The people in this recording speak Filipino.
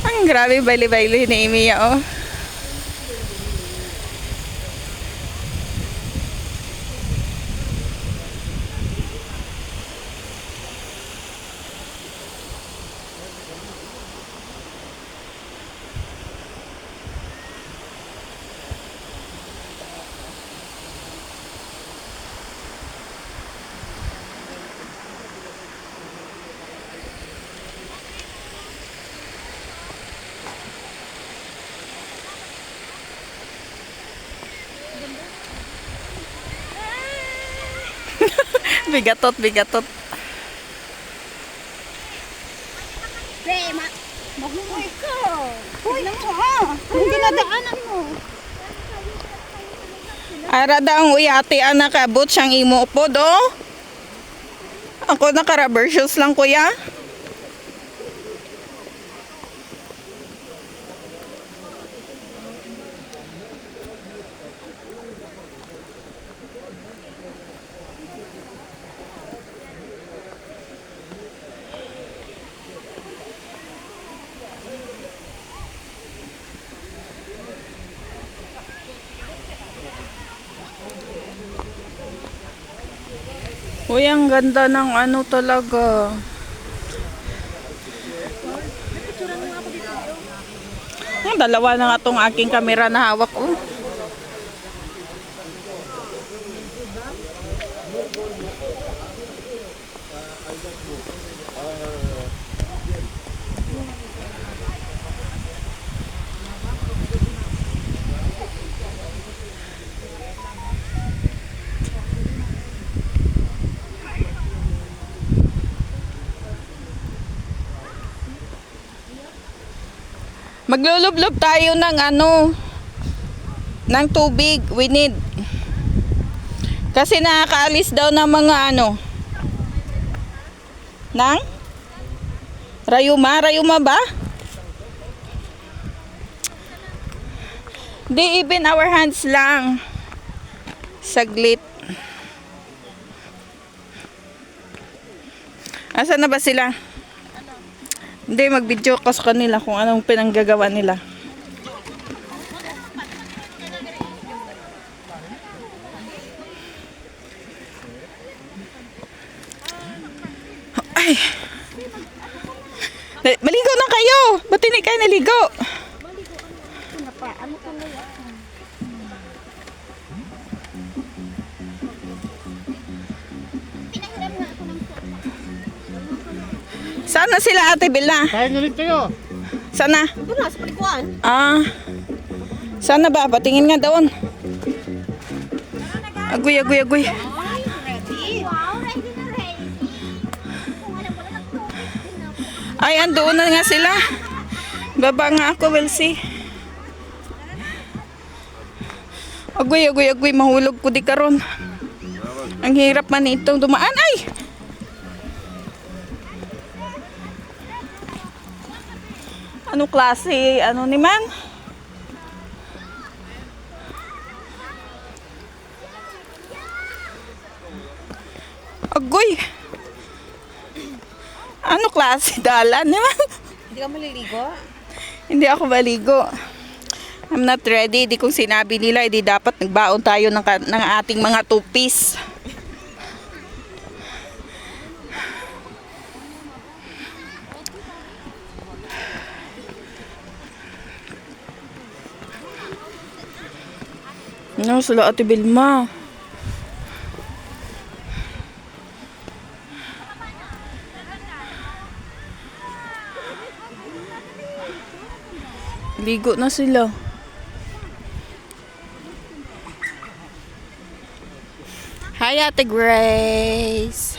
Ang grabe baili-baili ni Emiya, oh. Bigatot, bigatot. Pre, mahuhoy ka. Hoy lang mo ah. Anong dinadaanan mo? Ara daw ang uyati anak abot siyang imo po do. Ako naka-rubber shoes lang kuya. Uy, ang ganda ng ano talaga. Ang dalawa na nga tong aking kamera na hawak, oh. Maglulublob tayo ng ano, ng tubig. We need. Kasi nakakaalis daw ng mga ano, ng rayuma. Rayuma ba? Di even our hands lang. Saglit. Asa na ba sila? Hindi, mag-video ko sa kanila kung anong pinanggagawa nila. Ay! Maligo na kayo! Ba't hindi kayo naligo? Ano ka na yan? Pinahiram na ako ng Saan na sila Ate Bella? Kain ulit kayo. Sana? Doon na, sa palikuan. Ah. Sana ba? Patingin nga doon. Agoy, agoy, agoy. Ay, ready? Wow, ready na ready. Kung alam ko na Ay, andoon na nga sila. Baba nga ako, we'll see. Agoy, agoy, agoy. Mahulog ko di karon. Ang hirap man itong dumaan. Ay! Ano klase? Ano ni man? Agoy! Ano klase dalan ni man? Hindi ka maliligo? Hindi ako maligo. I'm not ready. Di kong sinabi nila, hindi dapat nagbaon tayo ng ating mga two-piece. No, sila Ate Vilma. Ligo na sila. Hi, Ate Grace.